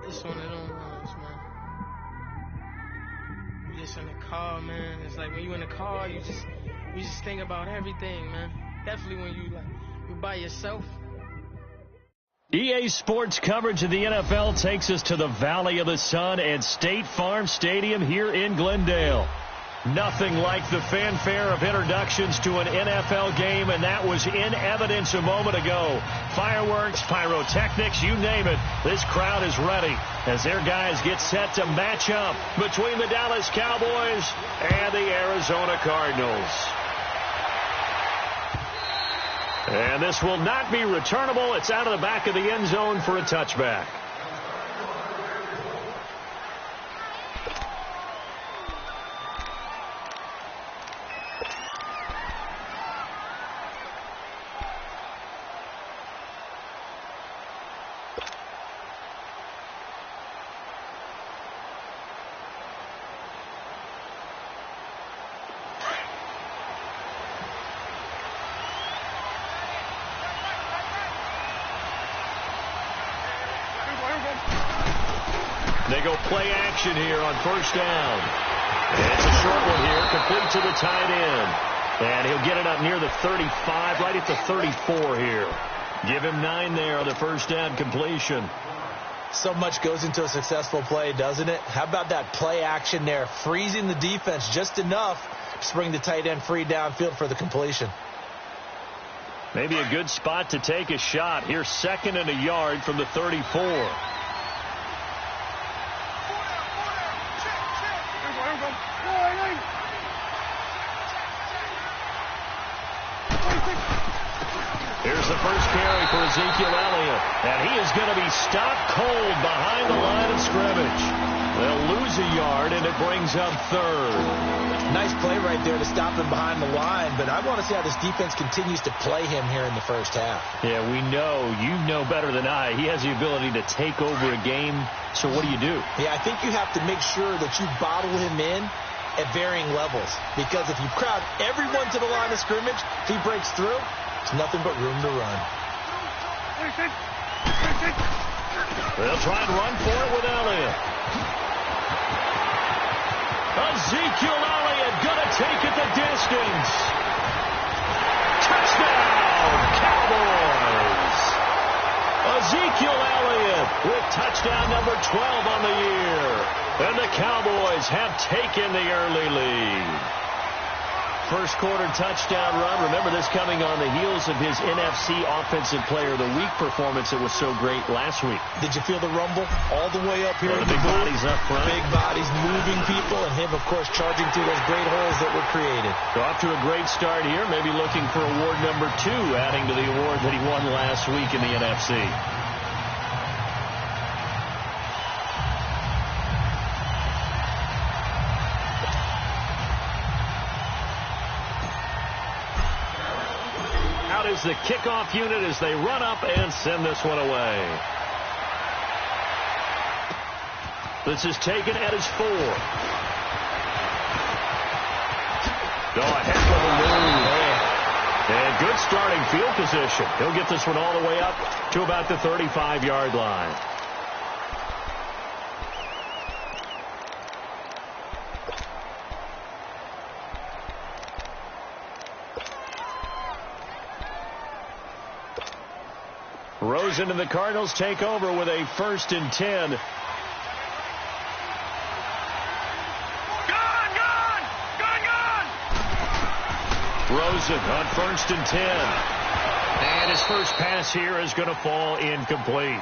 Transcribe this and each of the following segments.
It's one of them ones, man. You just in the car, man. It's like when you in the car, you just think about everything, man. Definitely when you by yourself. EA Sports coverage of the NFL takes us to the Valley of the Sun at State Farm Stadium here in Glendale. Nothing like the fanfare of introductions to an NFL game, and that was in evidence a moment ago. Fireworks, pyrotechnics, you name it. This crowd is ready as their guys get set to match up between the Dallas Cowboys and the Arizona Cardinals. And this will not be returnable. It's out of the back of the end zone for a touchback. They go play action here on first down. And it's a short one here, complete to the tight end. And he'll get it up near the 35, right at the 34 here. Give him 9 there on the first down completion. So much goes into a successful play, doesn't it? How about that play action there, freezing the defense just enough to bring the tight end free downfield for the completion. Maybe a good spot to take a shot. Here's 2nd and a yard from the 34. Here's the first carry for Ezekiel Elliott, and he is going to be stopped cold behind the line of scrimmage. They'll lose a yard, and it brings up 3rd. Nice play right there to stop him behind the line, but I want to see how this defense continues to play him here in the first half. Yeah, we know. You know better than I. He has the ability to take over a game, so what do you do? Yeah, I think you have to make sure that you bottle him in at varying levels, because if you crowd everyone to the line of scrimmage, if he breaks through, it's nothing but room to run. They'll try and run for it with Elliott. Ezekiel Elliott going to take it the distance. Touchdown, Cowboys. Ezekiel Elliott with touchdown number 12 on the year. And the Cowboys have taken the early lead. First quarter touchdown run. Remember, this coming on the heels of his NFC Offensive Player of the Week performance that was so great last week. Did you feel the rumble all the way up here? The big bodies up front. Big bodies moving people, and him, of course, charging through those great holes that were created. So off to a great start here. Maybe looking for award number 2, adding to the award that he won last week in the NFC. Is the kickoff unit as they run up and send this one away. This is taken at his 4. Go ahead with a move. And good starting field position. He'll get this one all the way up to about the 35-yard line. Rosen and the Cardinals take over with a 1st and 10. Rosen on 1st and 10. And his first pass here is going to fall incomplete.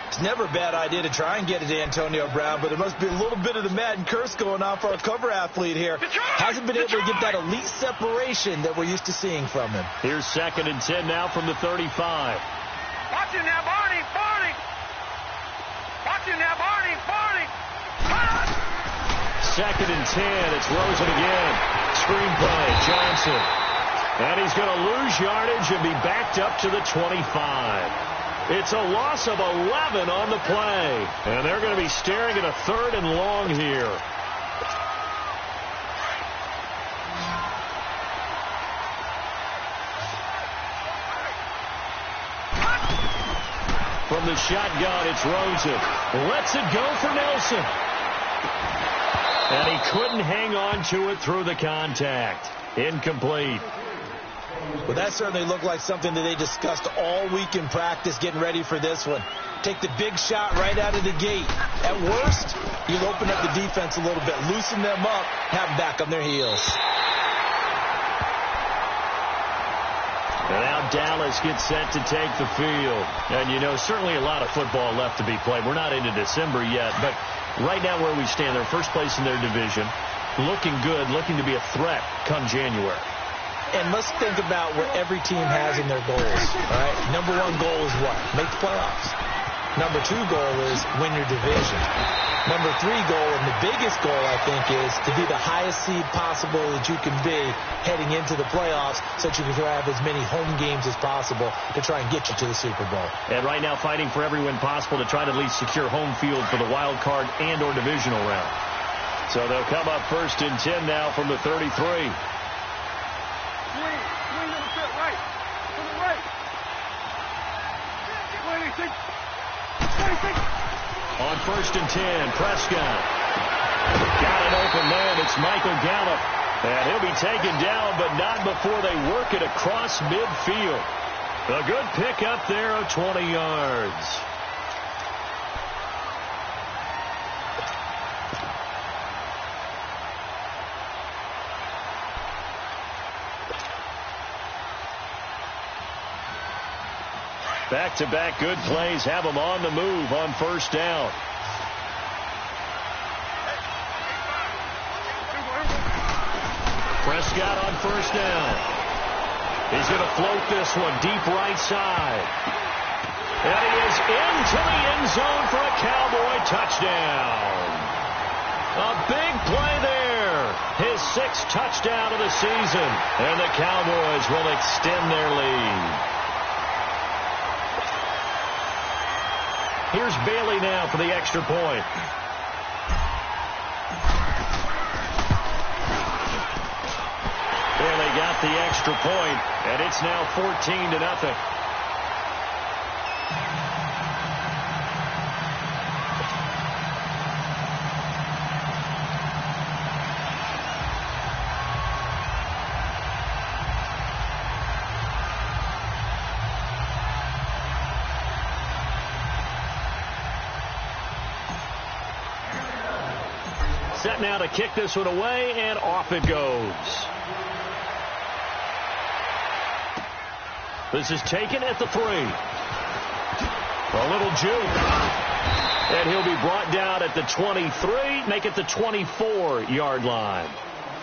It's never a bad idea to try and get it to Antonio Brown, but there must be a little bit of the Madden curse going on for our cover athlete here. Hasn't been able to get that elite separation that we're used to seeing from him. Here's 2nd and 10 now from the 35. Watch him now, Barney. Watch him now, Barney. 2nd and 10. It's Rosen again. Screenplay, Johnson. And he's going to lose yardage and be backed up to the 25. It's a loss of 11 on the play. And they're going to be staring at a 3rd and long here. From from the shotgun. It's Rosen. Lets it go for Nelson. And he couldn't hang on to it through the contact. Incomplete. Well, that certainly looked like something that they discussed all week in practice getting ready for this one. Take the big shot right out of the gate. At worst, you'll open up the defense a little bit, loosen them up, have them back on their heels. And now Dallas gets set to take the field. And, you know, certainly a lot of football left to be played. We're not into December yet, but right now where we stand, they're first place in their division, looking good, looking to be a threat come January. And let's think about what every team has in their goals, all right? Number one goal is what? Make the playoffs. Number two goal is win your division. Number three goal, and the biggest goal, I think, is to be the highest seed possible that you can be heading into the playoffs so that you can have as many home games as possible to try and get you to the Super Bowl. And right now fighting for every win possible to try to at least secure home field for the wild card and or divisional round. So they'll come up 1st and 10 now from the 33. On 1st and 10, Prescott. Got an open man. It's Michael Gallup. And he'll be taken down, but not before they work it across midfield. A good pick up there of 20 yards. Back-to-back good plays have them on the move on 1st down. Prescott on 1st down. He's going to float this one deep right side. And he is into the end zone for a Cowboy touchdown. A big play there. His 6th touchdown of the season. And the Cowboys will extend their lead. Here's Bailey now for the extra point. Bailey got the extra point, and it's now 14-0. Set now to kick this one away, and off it goes. This is taken at the 3. A little juke. And he'll be brought down at the 23, make it the 24-yard line.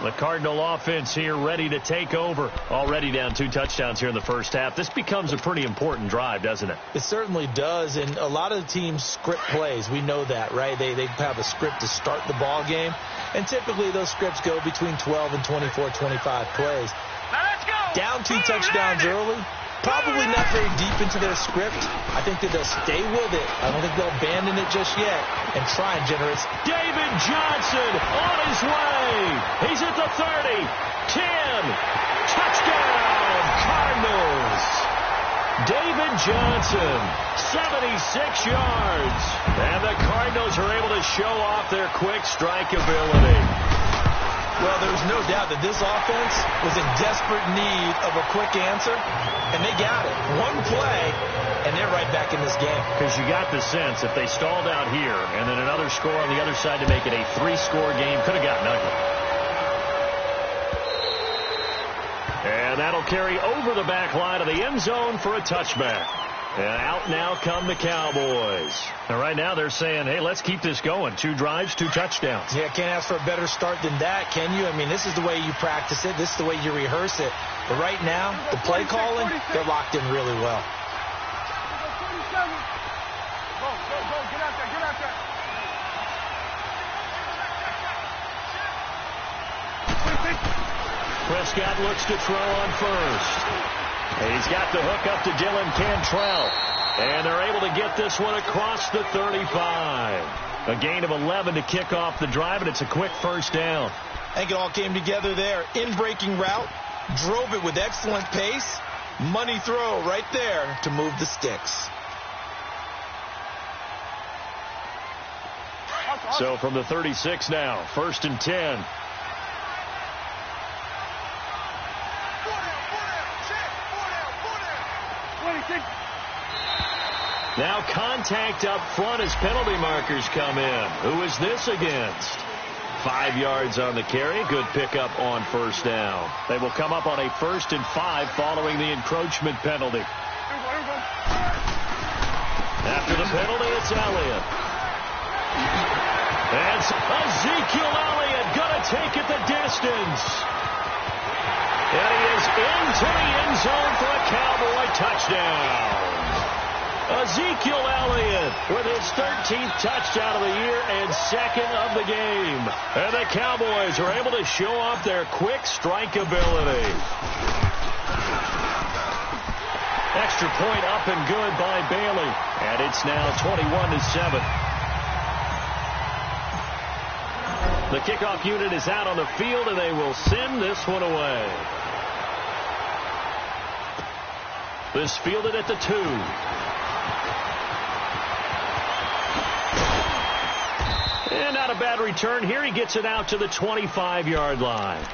The Cardinal offense here ready to take over. Already down 2 touchdowns here in the first half. This becomes a pretty important drive, doesn't it? It certainly does, and a lot of the teams script plays. We know that, right? They have a script to start the ball game, and typically those scripts go between 12 and 24, 25 plays. Now let's go. Down 2 touchdowns early. Probably not very deep into their script. I think that they'll stay with it. I don't think they'll abandon it just yet and try and generate. David Johnson on his way. He's at the 30, 10, touchdown, Cardinals. David Johnson, 76 yards. And the Cardinals are able to show off their quick strike ability. Well, there's no doubt that this offense was in desperate need of a quick answer, and they got it. One play, and they're right back in this game. Because you got the sense if they stalled out here and then another score on the other side to make it a 3-score game, could have gotten ugly. And that'll carry over the back line of the end zone for a touchback. And out now come the Cowboys. And right now they're saying, hey, let's keep this going. 2 drives, 2 touchdowns. Yeah, can't ask for a better start than that, can you? I mean, this is the way you practice it. This is the way you rehearse it. But right now, the play calling, they're locked in really well. Go, get out there. Prescott looks to throw on first. He's got the hook up to Dylan Cantrell. And they're able to get this one across the 35. A gain of 11 to kick off the drive, and it's a quick first down. I think it all came together there. In-breaking route, drove it with excellent pace. Money throw right there to move the sticks. So from the 36 now, 1st and 10. Now contact up front as penalty markers come in. Who is this against? 5 yards on the carry. Good pickup on 1st down. They will come up on a 1st and 5 following the encroachment penalty. After the penalty, it's Elliott. And Ezekiel Elliott going to take it the distance. And he is into the end zone for a Cowboy touchdown. Ezekiel Elliott with his 13th touchdown of the year and 2nd of the game. And the Cowboys are able to show off their quick strike ability. Extra point up and good by Bailey. And it's now 21-7. The kickoff unit is out on the field, and they will send this one away. This fielded at the 2. And not a bad return here. He gets it out to the 25-yard line.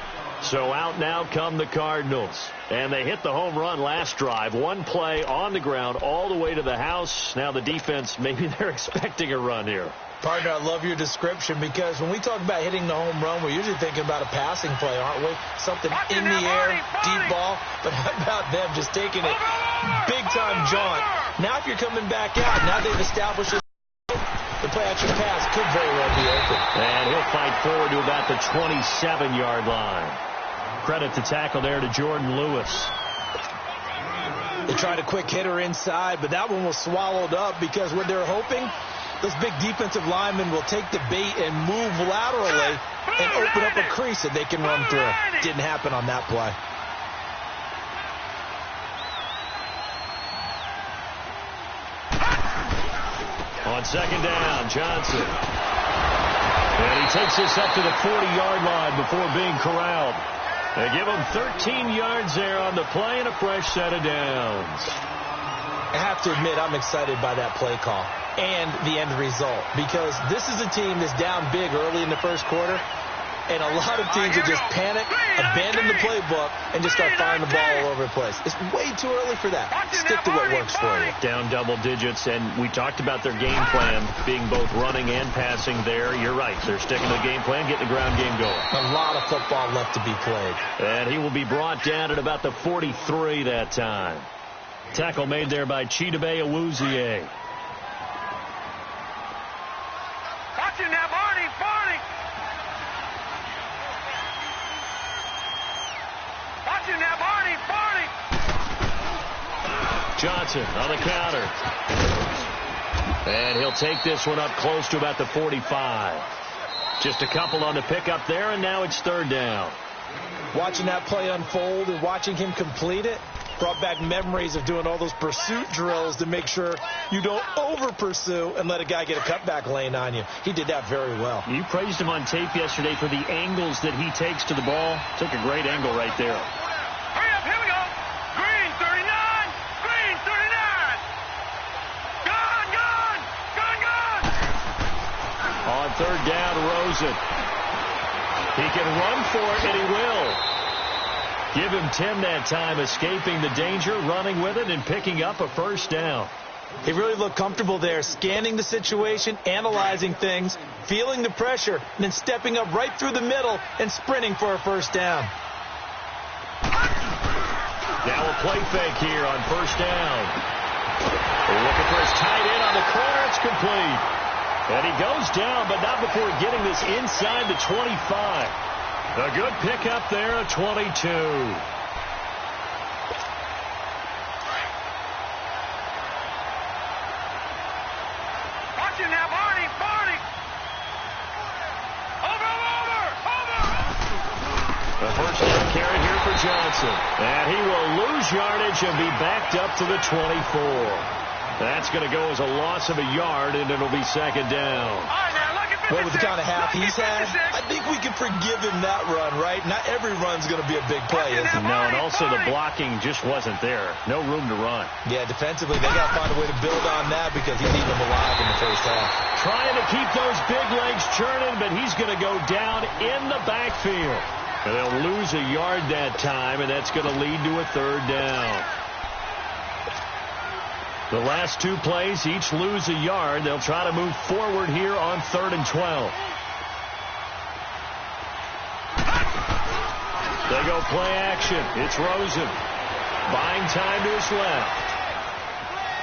So out now come the Cardinals. And they hit the home run last drive. One play on the ground all the way to the house. Now the defense, maybe they're expecting a run here. Partner, I love your description because when we talk about hitting the home run, we're usually thinking about a passing play, aren't we? Something in the air, deep ball. But how about them just taking it big-time jaunt? Now if you're coming back out, now they've established it. The play-action pass could very well be open. And he'll fight forward to about the 27-yard line. Credit the tackle there to Jordan Lewis. They tried a quick hitter inside, but that one was swallowed up because what they're hoping, this big defensive lineman will take the bait and move laterally and open up a crease that they can run through. Didn't happen on that play. On 2nd down, Johnson. And he takes this up to the 40-yard line before being corralled. They give him 13 yards there on the play and a fresh set of downs. I have to admit, I'm excited by that play call and the end result because this is a team that's down big early in the first quarter, and a lot of teams will just panic, abandon the playbook, and just start firing the ball all over the place. It's way too early for that. Stick to what works for you. Down double digits, and we talked about their game plan being both running and passing there. You're right. They're sticking to the game plan, getting the ground game going. A lot of football left to be played. And he will be brought down at about the 43 that time. Tackle made there by Chidobe Awuzie. Watching that, Barney. Watching that, Barney. Johnson on the counter. And he'll take this one up close to about the 45. Just a couple on the pickup there, and now it's 3rd down. Watching that play unfold and watching him complete it brought back memories of doing all those pursuit drills to make sure you don't over-pursue and let a guy get a cutback lane on you. He did that very well. You praised him on tape yesterday for the angles that he takes to the ball. Took a great angle right there. Hurry up, here we go. Green 39. Gone. On 3rd down, Rosen. He can run for it, and he will. Give him 10 that time, escaping the danger, running with it, and picking up a 1st down. He really looked comfortable there, scanning the situation, analyzing things, feeling the pressure, and then stepping up right through the middle and sprinting for a 1st down. Now a play fake here on 1st down. They're looking for his tight end on the corner. It's complete. And he goes down, but not before getting this inside the 25. A good pickup there at 22. Watching that, Barney. Over. A 1st down carry here for Johnson. And he will lose yardage and be backed up to the 24. That's going to go as a loss of a yard, and it'll be 2nd down. All right, now, look at Well, with the kind of half he's had, I think we can forgive him that run, right? Not every run's going to be a big play, is it? No, and also the blocking just wasn't there. No room to run. Yeah, defensively, they got to find a way to build on that because he's eating them alive in the first half. Trying to keep those big legs churning, but he's going to go down in the backfield. And they'll lose a yard that time, and that's going to lead to a third down. The last two plays each lose a yard. They'll try to move forward here on 3rd and 12. They go play action. It's Rosen. Buying time to his left.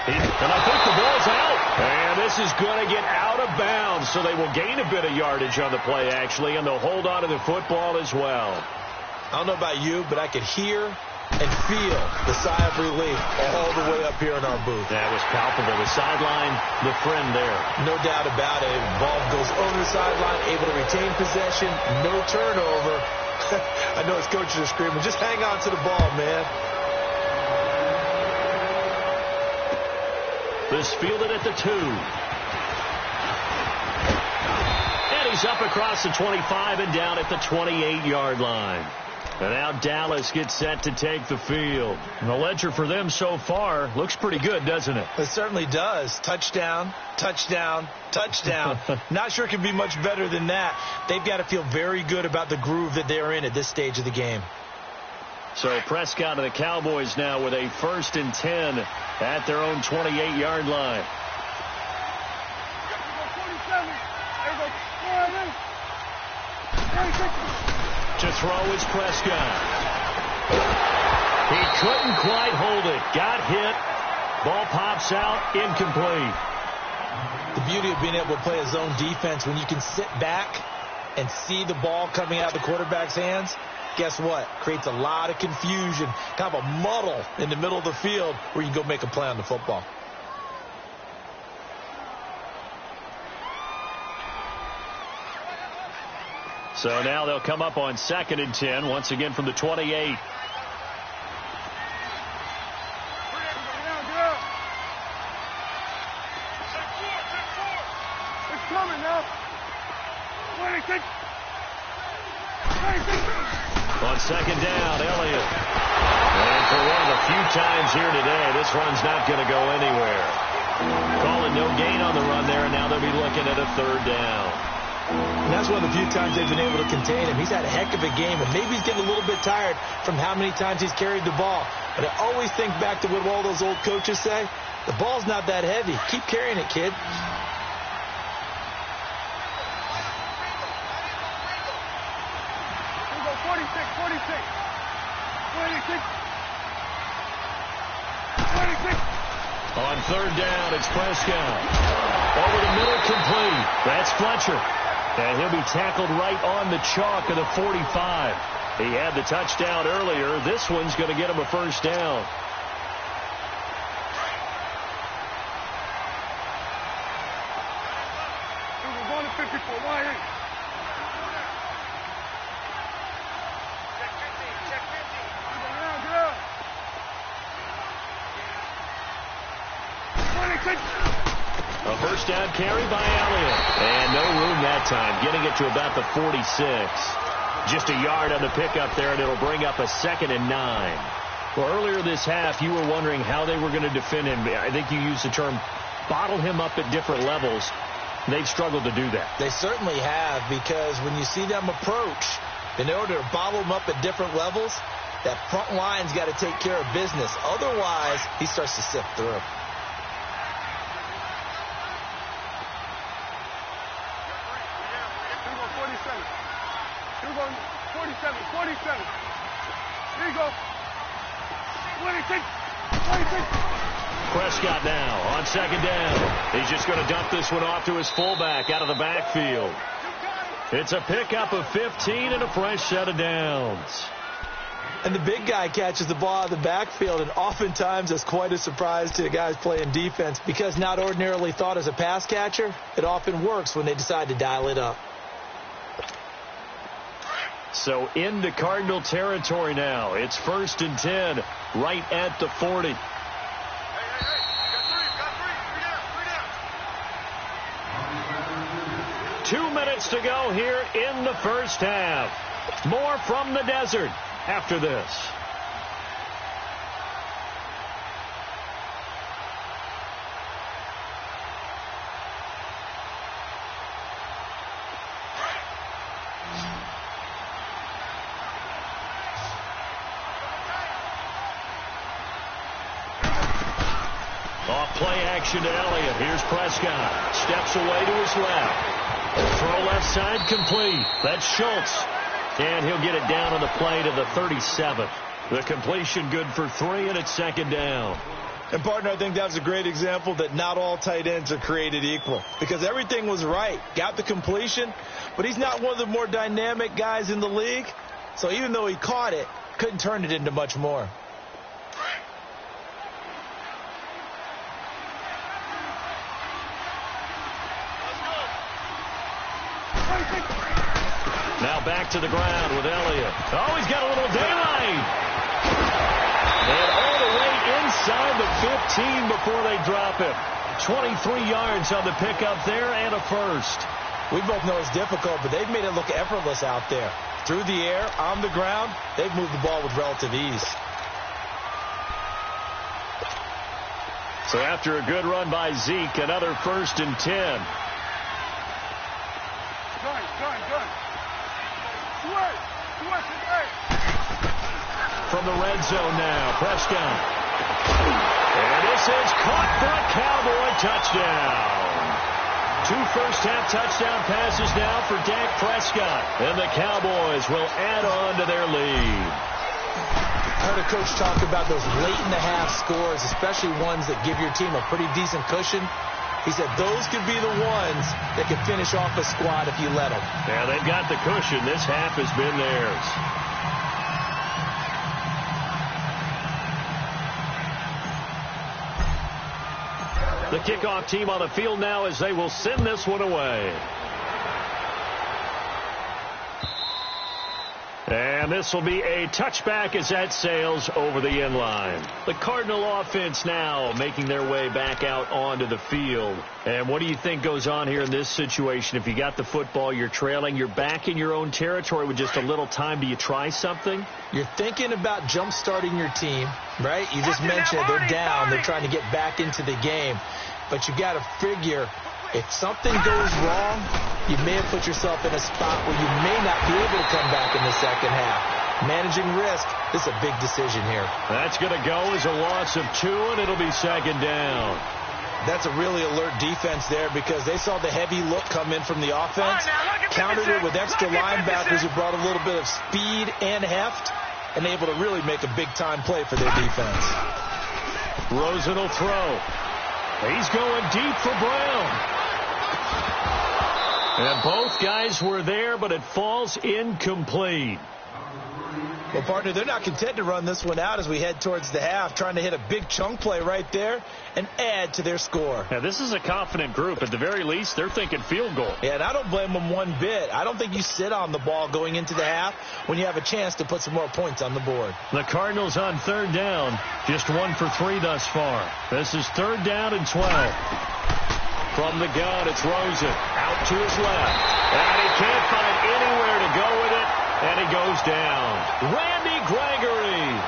And I think the ball's out. And this is going to get out of bounds, so they will gain a bit of yardage on the play, actually, and they'll hold on to the football as well. I don't know about you, but I could hear and feel the sigh of relief all the way up here in our booth. That was palpable. The sideline, the friend there. No doubt about it. Ball goes over the sideline, able to retain possession, no turnover. I know his coaches are screaming, just hang on to the ball, man. This fielded at the 2. And he's up across the 25 and down at the 28-yard line. And now Dallas gets set to take the field. And the ledger for them so far looks pretty good, doesn't it? It certainly does. Touchdown, touchdown, touchdown. Not sure it can be much better than that. They've got to feel very good about the groove that they're in at this stage of the game. So Prescott and the Cowboys now with a 1st and 10 at their own 28-yard line. To throw is Prescott. He couldn't quite hold it. Got hit. Ball pops out. Incomplete. The beauty of being able to play a zone defense when you can sit back and see the ball coming out of the quarterback's hands, guess what? Creates a lot of confusion, kind of a muddle in the middle of the field where you can go make a play on the football. So now they'll come up on 2nd and 10, once again from the 28. It's coming now. 26. On 2nd down, Elliott. And for one of the few times here today, this run's not going to go anywhere. Calling no gain on the run there, and now they'll be looking at a 3rd down. And that's one of the few times they've been able to contain him. He's had a heck of a game, and maybe he's getting a little bit tired from how many times he's carried the ball. But I always think back to what all those old coaches say. The ball's not that heavy. Keep carrying it, kid. Here we go, 46. 26. On 3rd down, it's Prescott. Over the middle, complete. That's Fletcher. And he'll be tackled right on the chalk of the 45. He had the touchdown earlier. This one's going to get him a 1st down. We're going to 54. Why ain't? Check 50. 26. A 1st down carry by Elliott. And no room that time, getting it to about the 46. Just a yard on the pickup there, and it'll bring up a 2nd and 9. Well, earlier this half, you were wondering how they were going to defend him. I think you used the term bottle him up at different levels. They've struggled to do that. They certainly have, because when you see them approach, in order to bottle them up at different levels, that front line's got to take care of business. Otherwise, he starts to sift through. Here we go, 47. Here you go. 26. Prescott now on 2nd down. He's just going to dump this one off to his fullback out of the backfield. It's a pickup of 15 and a fresh set of downs. And the big guy catches the ball out of the backfield, and oftentimes that's quite a surprise to the guys playing defense, because not ordinarily thought as a pass catcher, it often works when they decide to dial it up. So into Cardinal territory now. It's 1st and 10 right at the 40. Hey. Got three down. 2 minutes to go here in the first half. More from the desert after this. Play action to Elliott. Here's Prescott. Steps away to his left. Throw left side complete. That's Schultz. And he'll get it down on the play to the 37th. The completion good for 3, and it's second down. And, partner, I think that's a great example that not all tight ends are created equal. Because everything was right. Got the completion, but he's not one of the more dynamic guys in the league. So even though he caught it, couldn't turn it into much more. Now back to the ground with Elliott. Oh, he's got a little daylight. And all the way inside the 15 before they drop him. 23 yards on the pickup there and a first. We both know it's difficult, but they've made it look effortless out there. Through the air, on the ground, they've moved the ball with relative ease. So after a good run by Zeke, another 1st and 10. From the red zone now, Prescott. And this is caught for a Cowboy touchdown. 2 first-half touchdown passes now for Dak Prescott. And the Cowboys will add on to their lead. I heard a coach talk about those late-in-the-half scores, especially ones that give your team a pretty decent cushion. He said those could be the ones that could finish off a squad if you let them. Yeah, they've got the cushion. This half has been theirs. The kickoff team on the field now as they will send this one away. And this will be a touchback as that sails over the end line. The Cardinal offense now making their way back out onto the field. And what do you think goes on here in this situation? If you got the football, you're trailing, you're back in your own territory with just a little time. Do you try something? You're thinking about jump-starting your team, right? You just mentioned it. They're down. They're trying to get back into the game. But you got to figure if something goes wrong, you may have put yourself in a spot where you may not be able to come back in the second half. Managing risk, this is a big decision here. That's going to go as a loss of 2, and it'll be second down. That's a really alert defense there because they saw the heavy look come in from the offense, countered it with extra linebackers who brought a little bit of speed and heft, and able to really make a big-time play for their defense. Rosen will throw. He's going deep for Brown. And both guys were there, but it falls incomplete. Well, partner, they're not content to run this one out as we head towards the half, trying to hit a big chunk play right there and add to their score. Now, this is a confident group. At the very least, they're thinking field goal. Yeah, and I don't blame them one bit. I don't think you sit on the ball going into the half when you have a chance to put some more points on the board. The Cardinals on 3rd down, just 1 for 3 thus far. This is 3rd down and 12. From the gun, it's Rosen. Out to his left. And he can't find anywhere to go with it. And he goes down. Randy Gregory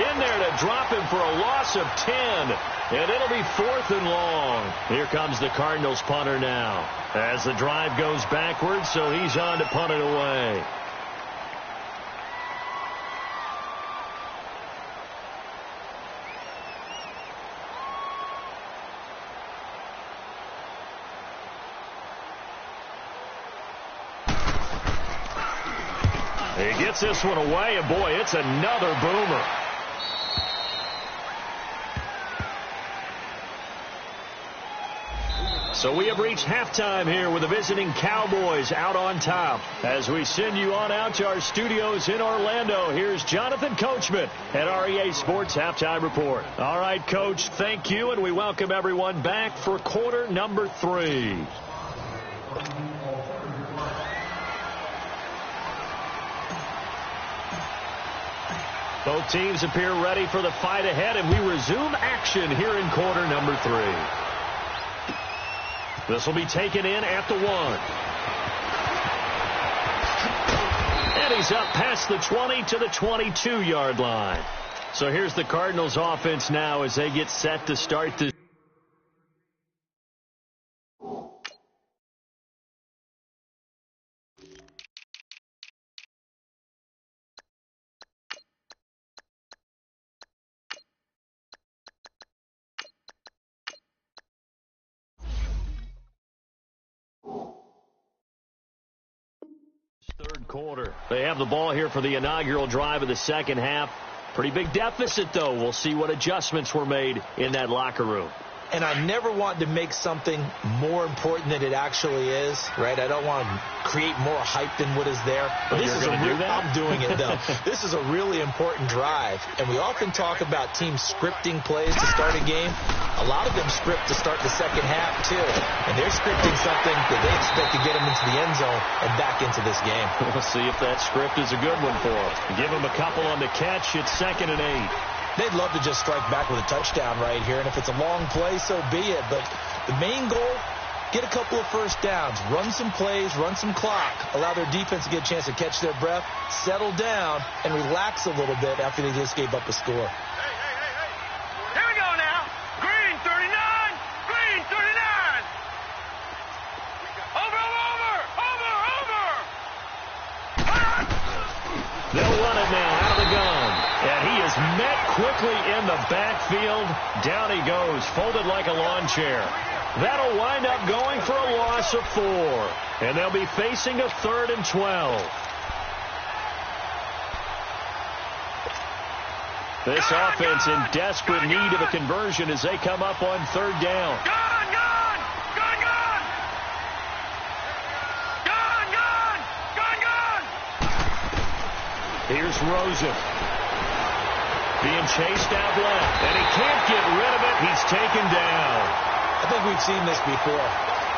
in there to drop him for a loss of 10. And it'll be 4th and long. Here comes the Cardinals punter now. As the drive goes backwards, so he's on to punt it away. He gets this one away, and boy, it's another boomer. So we have reached halftime here with the visiting Cowboys out on top. As we send you on out to our studios in Orlando, here's Jonathan Coachman at REA Sports Halftime Report. All right, Coach, thank you, and we welcome everyone back for quarter number 3. Both teams appear ready for the fight ahead, and we resume action here in quarter number 3. This will be taken in at the 1. he's up past the 20 to the 22-yard line. So here's the Cardinals offense now as they get set to start this. Third quarter. They have the ball here for the inaugural drive of the second half. Pretty big deficit, though. We'll see what adjustments were made in that locker room. And I never want to make something more important than it actually is, right? I don't want to create more hype than what is there. But this is I'm doing it, though. This is a really important drive. And we often talk about teams scripting plays to start a game. A lot of them script to start the second half, too. And they're scripting something that they expect to get them into the end zone and back into this game. We'll see if that script is a good one for them. Give them a couple on the catch. It's 2nd and 8. They'd love to just strike back with a touchdown right here, and if it's a long play, so be it. But the main goal, get a couple of first downs, run some plays, run some clock, allow their defense to get a chance to catch their breath, settle down, and relax a little bit after they just gave up a score. Here we go now. Green 39. Green 39. Over. They'll run it now out of the gun. And he is met quickly in the backfield. Down he goes, folded like a lawn chair. That'll wind up going for a loss of 4. And they'll be facing a 3rd and 12. This offense in desperate need of a conversion as they come up on 3rd down. Here's Rosen. Being chased out left, and he can't get rid of it. He's taken down. I think we've seen this before.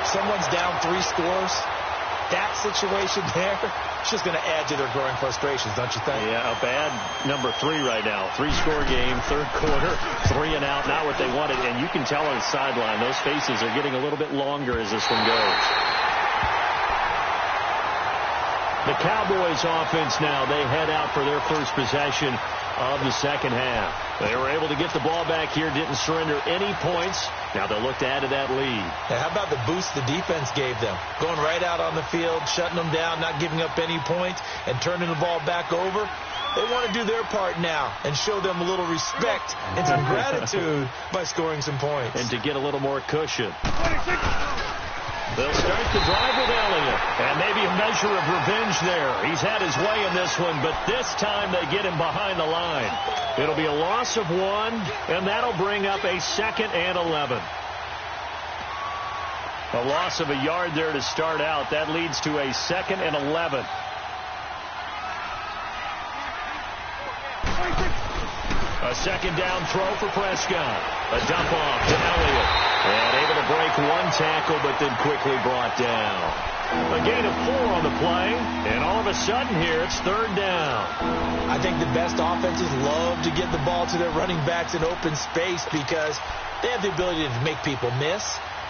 Someone's down 3 scores. That situation there, it's just going to add to their growing frustrations, don't you think? Yeah, a bad number 3 right now. 3-score game, 3rd quarter, 3 and out, not what they wanted. And you can tell on the sideline, those faces are getting a little bit longer as this one goes. The Cowboys offense now, they head out for their first possession of the second half. They were able to get the ball back here, didn't surrender any points. Now they'll look to add to that lead. Now, how about the boost the defense gave them? Going right out on the field, shutting them down, not giving up any points, and turning the ball back over. They want to do their part now and show them a little respect and some gratitude by scoring some points. And to get a little more cushion. They'll start the drive with Elliott, and maybe a measure of revenge there. He's had his way in this one, but this time they get him behind the line. It'll be a loss of 1, and that'll bring up a 2nd and 11. A loss of a yard there to start out. That leads to a 2nd and 11. A 2nd down throw for Prescott. A dump off to Elliott. And able to break 1 tackle, but then quickly brought down. A gain of 4 on the play, and all of a sudden here it's 3rd down. I think the best offenses love to get the ball to their running backs in open space because they have the ability to make people miss,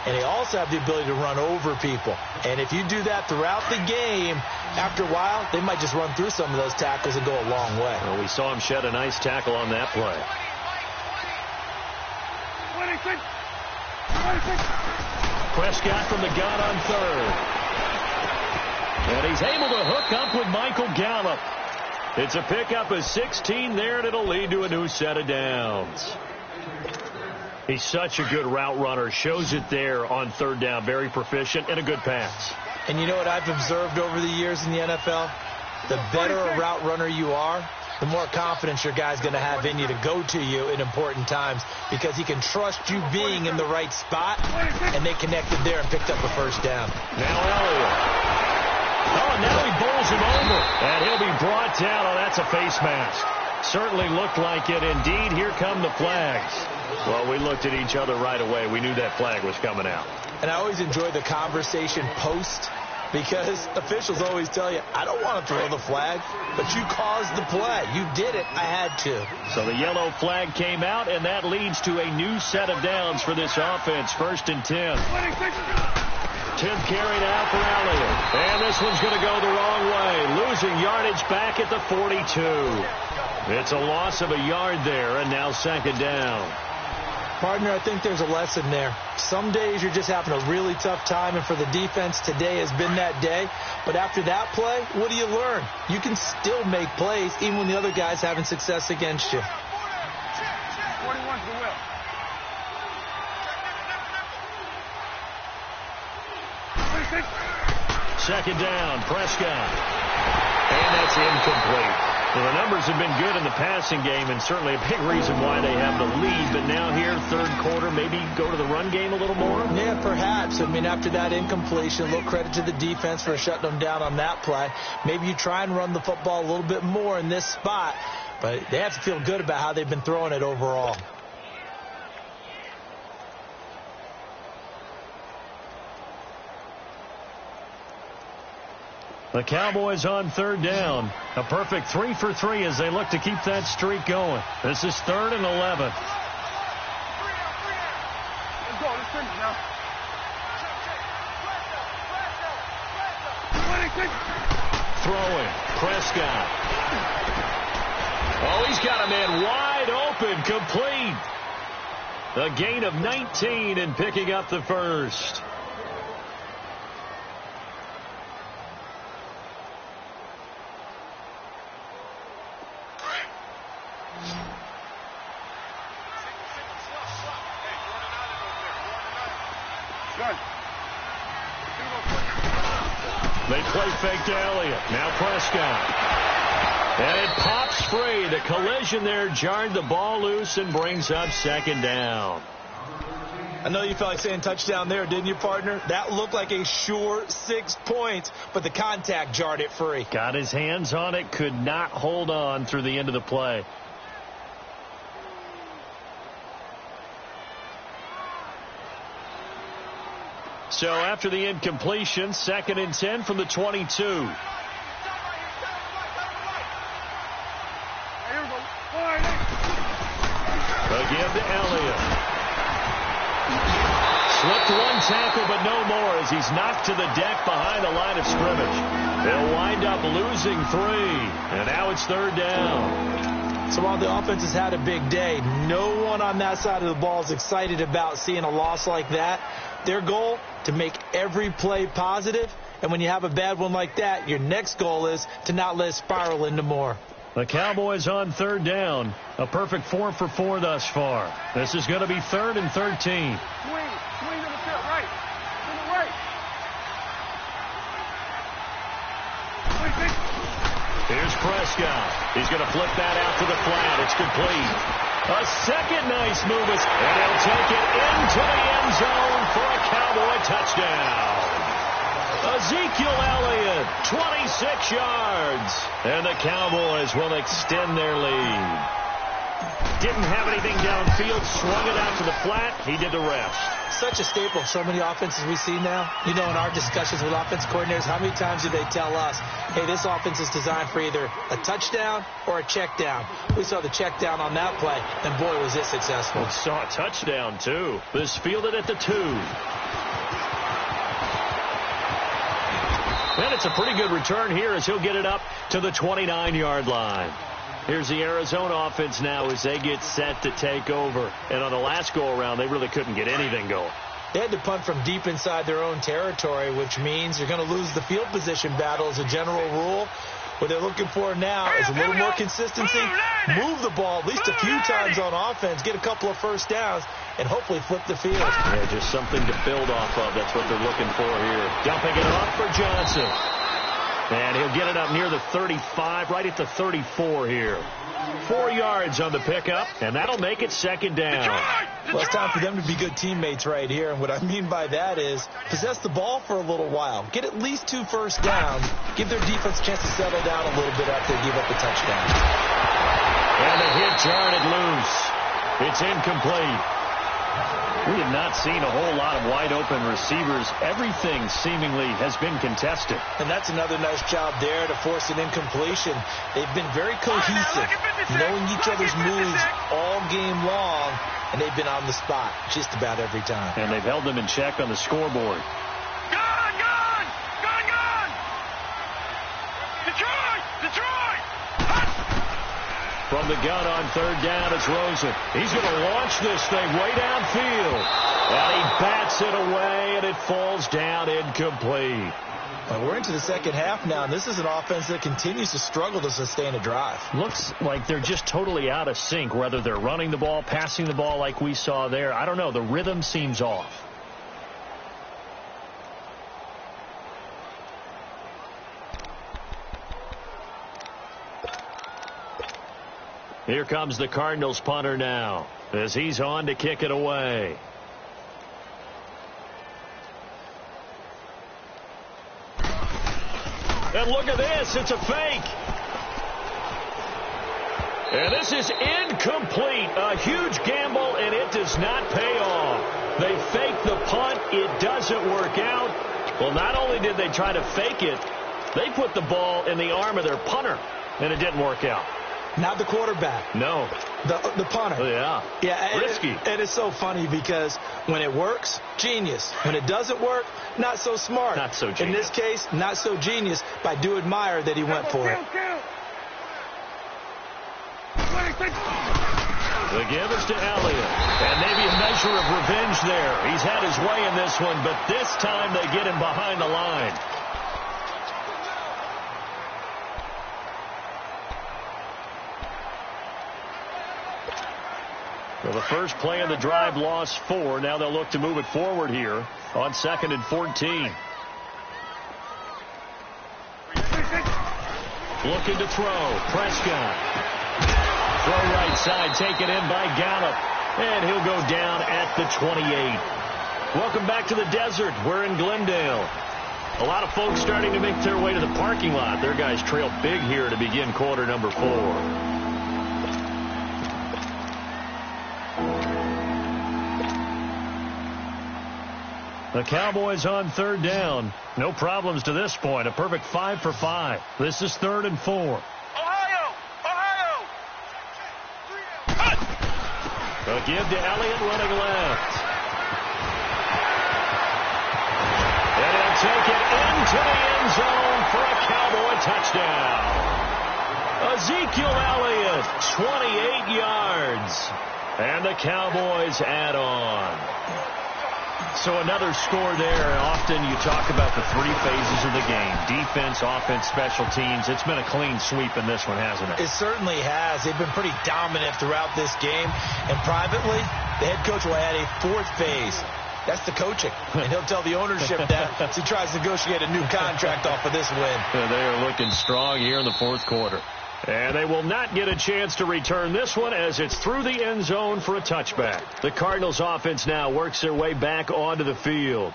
and they also have the ability to run over people. And if you do that throughout the game, after a while, they might just run through some of those tackles and go a long way. Well, we saw him shed a nice tackle on that play. 26. Prescott from the gun on 3rd. And he's able to hook up with Michael Gallup. It's a pickup of 16 there, and it'll lead to a new set of downs. He's such a good route runner. Shows it there on 3rd down. Very proficient and a good pass. And you know what I've observed over the years in the NFL? The better a route runner you are, the more confidence your guy's going to have in you to go to you in important times because he can trust you being in the right spot, and they connected there and picked up a 1st down. Now Elliott. Oh, and now he bowls him over, and he'll be brought down. Oh, that's a face mask. Certainly looked like it. Indeed, here come the flags. Well, we looked at each other right away. We knew that flag was coming out. And I always enjoy the conversation post because officials always tell you, I don't want to throw the flag, but you caused the play. You did it. I had to. So the yellow flag came out, and that leads to a new set of downs for this offense. 1st and 10. 10th carry now for Elliott. And this one's going to go the wrong way, losing yardage back at the 42. It's a loss of a yard there, and now second down. Partner, I think there's a lesson there. Some days you're just having a really tough time, and for the defense, today has been that day. But after that play, what do you learn? You can still make plays even when the other guy's having success against you. 41's the whip. Second down, Prescott. And that's incomplete. Well, the numbers have been good in the passing game, and certainly a big reason why they have the lead. But now here, third quarter, maybe go to the run game a little more? Yeah, perhaps. I mean, after that incompletion, a little credit to the defense for shutting them down on that play. Maybe you try and run the football a little bit more in this spot, but they have to feel good about how they've been throwing it overall. The Cowboys on third down. A perfect 3 for 3 as they look to keep that streak going. This is 3rd and 11. Let's go. Let's finish now. Throwing. Prescott. Oh, he's got a man wide open. Complete. A gain of 19 and picking up the first. They play fake to Elliott. Now Prescott. And it pops free. The collision there jarred the ball loose and brings up second down. I know you felt like saying touchdown there, didn't you, partner? That looked like a sure 6 points, but the contact jarred it free. Got his hands on it, could not hold on through the end of the play. So after the incompletion, 2nd and 10 from the 22. Here we go. Again to Elliott. Slipped one tackle, but no more as he's knocked to the deck behind the line of scrimmage. They'll wind up losing 3, and now it's 3rd down. So while the offense has had a big day, no one on that side of the ball is excited about seeing a loss like that. Their goal, to make every play positive, and when you have a bad one like that, your next goal is to not let it spiral into more. The Cowboys on 3rd down. A perfect 4 for 4 thus far. This is going to be 3rd and 13. Swing to the field, right. To the right. Here's Prescott. He's going to flip that out to the flat. It's complete. A second nice move, and he'll take it into the end zone for a Cowboy touchdown. Ezekiel Elliott, 26 yards. And the Cowboys will extend their lead. Didn't have anything downfield, swung it out to the flat. He did the rest. Such a staple of so many offenses we see now. You know, in our discussions with offense coordinators, how many times do they tell us, hey, this offense is designed for either a touchdown or a check down? We saw the check down on that play, and boy, was it successful. We saw a touchdown, too. This fielded at the 2. And it's a pretty good return here as he'll get it up to the 29-yard line. Here's the Arizona offense now as they get set to take over. And on the last go-around, they really couldn't get anything going. They had to punt from deep inside their own territory, which means you're going to lose the field position battle as a general rule. What they're looking for now is a little more consistency, move the ball at least a few times on offense, get a couple of first downs, and hopefully flip the field. Yeah, just something to build off of. That's what they're looking for here. Dumping it off for Johnson. And he'll get it up near the 35, right at the 34 here. 4 yards on the pickup, and that'll make it second down. Well, it's time for them to be good teammates right here, and what I mean by that is possess the ball for a little while. Get at least 2 first downs. Give their defense a chance to settle down a little bit after they give up the touchdown. And the hit jarred it loose. It's incomplete. We have not seen a whole lot of wide-open receivers. Everything seemingly has been contested. And that's another nice job there to force an incompletion. They've been very cohesive, knowing each other's moves all game long, and they've been on the spot just about every time. And they've held them in check on the scoreboard. Gone! From the gun on third down, it's Rosen. He's going to launch this thing way downfield. And he bats it away, and it falls down incomplete. Well, we're into the second half now, and this is an offense that continues to struggle to sustain a drive. Looks like they're just totally out of sync, whether they're running the ball, passing the ball like we saw there. I don't know. The rhythm seems off. Here comes the Cardinals punter now as he's on to kick it away. And look at this. It's a fake. And this is incomplete. A huge gamble, and it does not pay off. They fake the punt. It doesn't work out. Well, not only did they try to fake it, they put the ball in the arm of their punter, and it didn't work out. Not the quarterback. No. The punter. Oh, yeah. Yeah. Risky. And it's so funny because when it works, genius. When it doesn't work, not so smart. Not so genius. In this case, not so genius, but I do admire that he went for it. The give is to Elliott. And maybe a measure of revenge there. He's had his way in this one, but this time they get him behind the line. Well, the first play of the drive lost 4. Now they'll look to move it forward here on 2nd and 14. Looking to throw. Prescott. Throw right side. Taken in by Gallup. And he'll go down at the 28. Welcome back to the desert. We're in Glendale. A lot of folks starting to make their way to the parking lot. Their guys trail big here to begin quarter number 4. The Cowboys on third down. No problems to this point. A perfect 5 for 5. This is 3rd and 4. Ohio! A give to Elliott running left. And he'll take it into the end zone for a Cowboy touchdown. Ezekiel Elliott, 28 yards. And the Cowboys add on. So another score there. Often you talk about the 3 phases of the game. Defense, offense, special teams. It's been a clean sweep in this one, hasn't it? It certainly has. They've been pretty dominant throughout this game. And privately, the head coach will add a 4th phase. That's the coaching. And he'll tell the ownership that as he tries to negotiate a new contract off of this win. They are looking strong here in the 4th quarter. And they will not get a chance to return this one as it's through the end zone for a touchback. The Cardinals offense now works their way back onto the field.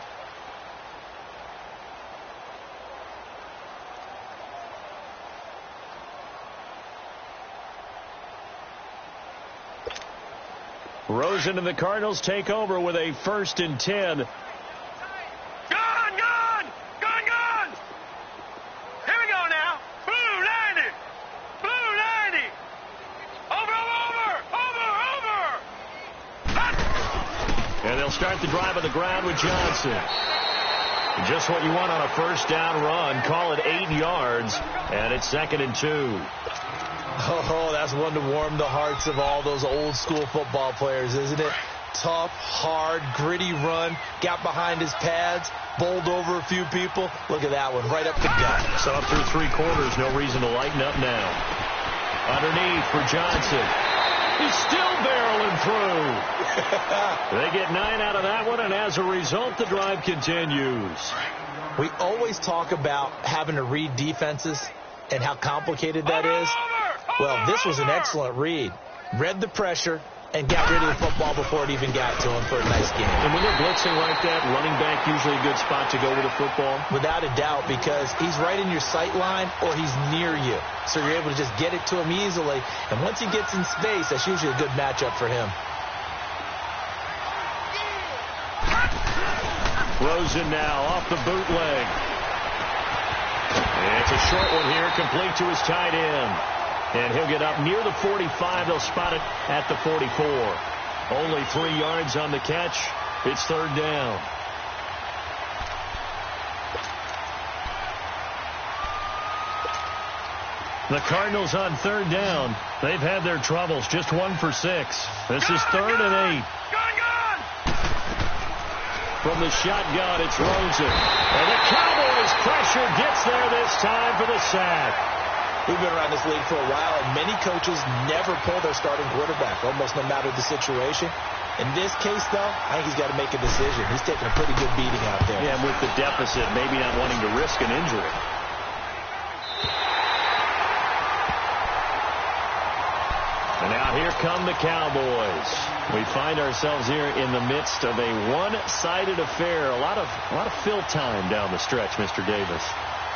Rosen and the Cardinals take over with a 1st and 10. Start the drive on the ground with Johnson. Just what you want on a 1st down run. Call it 8 yards, and it's 2nd and 2. Oh, that's one to warm the hearts of all those old school football players, isn't it? Tough, hard, gritty run. Got behind his pads, bowled over a few people. Look at that one, right up the gut. So up through 3 quarters, no reason to lighten up now. Underneath for Johnson. He's still barreling through. They get 9 out of that one, and as a result, the drive continues. We always talk about having to read defenses and how complicated that is. Well, this was an excellent read. Read the pressure and got rid of the football before it even got to him for a nice game. And when they're blitzing like that, running back usually a good spot to go with the football? Without a doubt, because he's right in your sight line or he's near you. So you're able to just get it to him easily. And once he gets in space, that's usually a good matchup for him. Rosen now off the bootleg. It's a short one here, complete to his tight end. And he'll get up near the 45. They'll spot it at the 44. Only 3 yards on the catch. It's 3rd down. The Cardinals on third down. They've had their troubles. Just 1 for 6. This is 3rd and 8. From the shotgun, it's Rosen. And the Cowboys pressure gets there this time for the sack. We've been around this league for a while, and many coaches never pull their starting quarterback, almost no matter the situation. In this case, though, I think he's got to make a decision. He's taking a pretty good beating out there. Yeah, with the deficit, maybe not wanting to risk an injury. And now here come the Cowboys. We find ourselves here in the midst of a one-sided affair. A lot of fill time down the stretch, Mr. Davis.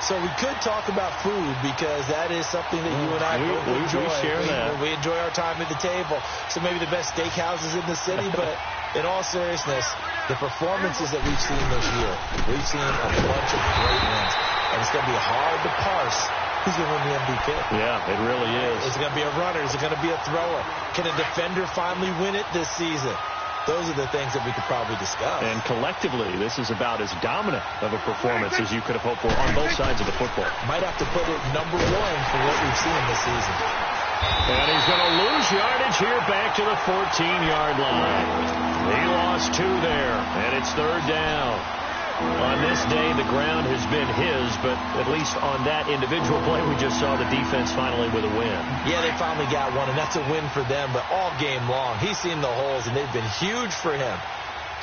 So we could talk about food because that is something that you and I both enjoy. We share that. We enjoy our time at the table. So maybe the best steakhouses in the city, but in all seriousness, the performances that we've seen this year, we've seen a bunch of great ones. And it's going to be hard to parse who's going to win the MVP. Yeah, it really is. Is it going to be a runner? Is it going to be a thrower? Can a defender finally win it this season? Those are the things that we could probably discuss. And collectively, this is about as dominant of a performance as you could have hoped for on both sides of the football. Might have to put it #1 for what we've seen this season. And he's going to lose yardage here back to the 14-yard line. He lost 2 there, and it's 3rd down. On this day, the ground has been his, but at least on that individual play, we just saw the defense finally with a win. Yeah, they finally got one, and that's a win for them, but all game long, he's seen the holes, and they've been huge for him.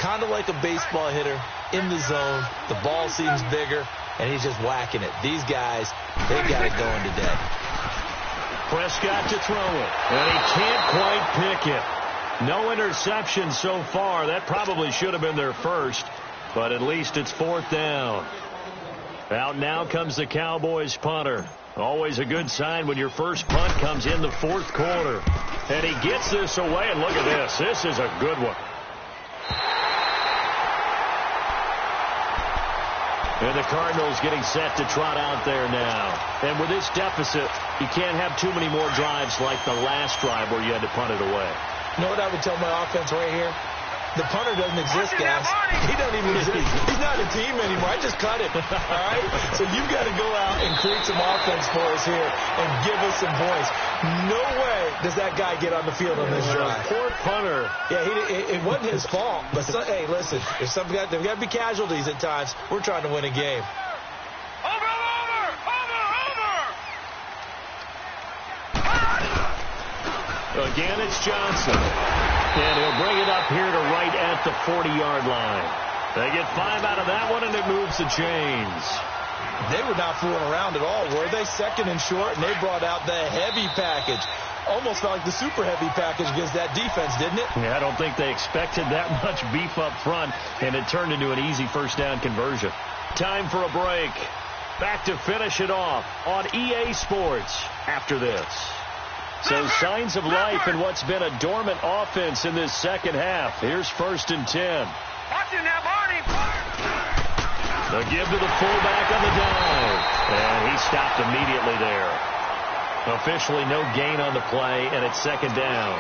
Kind of like a baseball hitter in the zone. The ball seems bigger, and he's just whacking it. These guys, they've got it going today. Prescott to throw it, and he can't quite pick it. No interception so far. That probably should have been their first. But at least it's 4th down. Out now comes the Cowboys punter. Always a good sign when your first punt comes in the 4th quarter. And he gets this away, and look at this. This is a good one. And the Cardinals getting set to trot out there now. And with this deficit, you can't have too many more drives like the last drive where you had to punt it away. You know what I would tell my offense right here? The punter doesn't exist, guys. He doesn't even exist. He's not a team anymore. I just cut him. All right? So you've got to go out and create some offense for us here and give us some points. No way does that guy get on the field on this drive. Poor punter. Yeah, it wasn't his fault. But, hey, listen, there's got to be casualties at times. We're trying to win a game. Again, it's Johnson. And he'll bring it up here to right at the 40-yard line. They get 5 out of that one, and it moves the chains. They were not fooling around at all, were they? 2nd and short, and they brought out the heavy package. Almost felt like the super heavy package against that defense, didn't it? Yeah, I don't think they expected that much beef up front, and it turned into an easy first down conversion. Time for a break. Back to finish it off on EA Sports after this. So signs of life in what's been a dormant offense in this second half. Here's 1st and 10. Watching that, Barney. The give to the fullback on the dive. And he stopped immediately there. Officially no gain on the play, and it's 2nd down.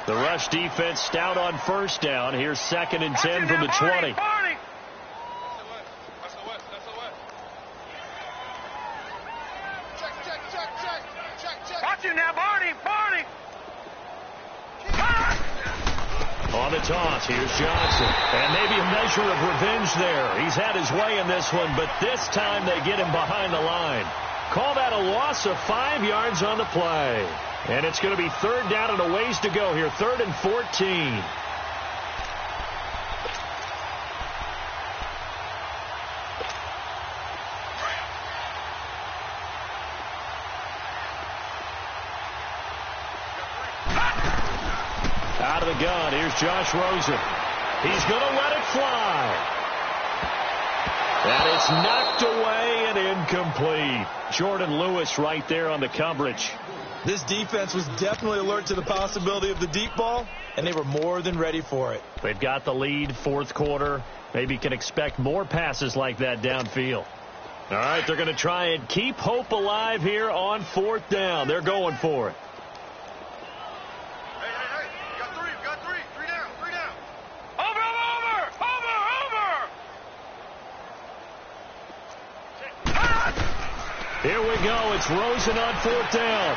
The rush defense stout on 1st down. Here's 2nd and 10 from the 20. On the toss, here's Johnson. And maybe a measure of revenge there. He's had his way in this one, but this time they get him behind the line. Call that a loss of 5 yards on the play. And it's going to be 3rd down and a ways to go here. 3rd and 14. Out of the gun, here's Josh Rosen. He's going to let it fly. And it's knocked away and incomplete. Jordan Lewis right there on the coverage. This defense was definitely alert to the possibility of the deep ball, and they were more than ready for it. They've got the lead, 4th quarter. Maybe can expect more passes like that downfield. All right, they're going to try and keep hope alive here on 4th down. They're going for it. Here we go. It's Rosen on 4th down.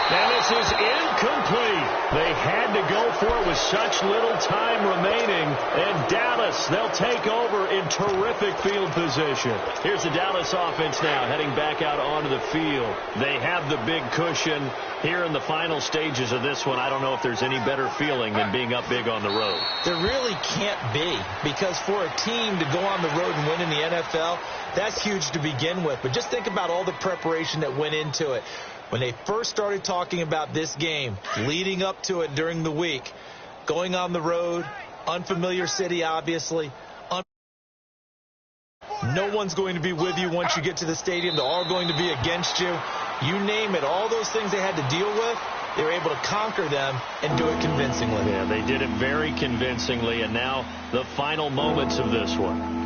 And this is incomplete. They had to go for it with such little time remaining. And Dallas, they'll take over in terrific field position. Here's the Dallas offense now heading back out onto the field. They have the big cushion here in the final stages of this one. I don't know if there's any better feeling than being up big on the road. There really can't be, because for a team to go on the road and win in the NFL, that's huge to begin with. But just think about all the preparation that went into it. When they first started talking about this game, leading up to it during the week, going on the road, unfamiliar city, obviously. No one's going to be with you once you get to the stadium. They're all going to be against you. You name it, all those things they had to deal with, they were able to conquer them and do it convincingly. Yeah, they did it very convincingly, and now the final moments of this one.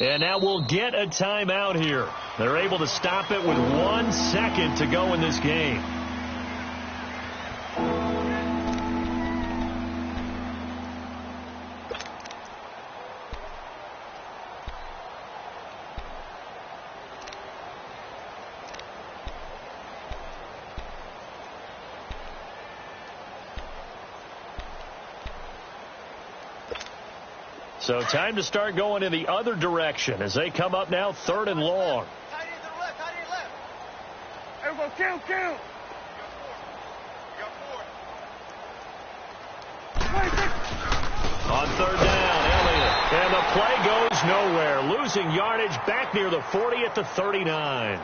And now we'll get a timeout here. They're able to stop it with 1 second to go in this game. So time to start going in the other direction as they come up now 3rd and long. Tight end to the left, tight end left. Everyone count. On 3rd down, Elliott. And the play goes nowhere. Losing yardage back near the 40 at the 39.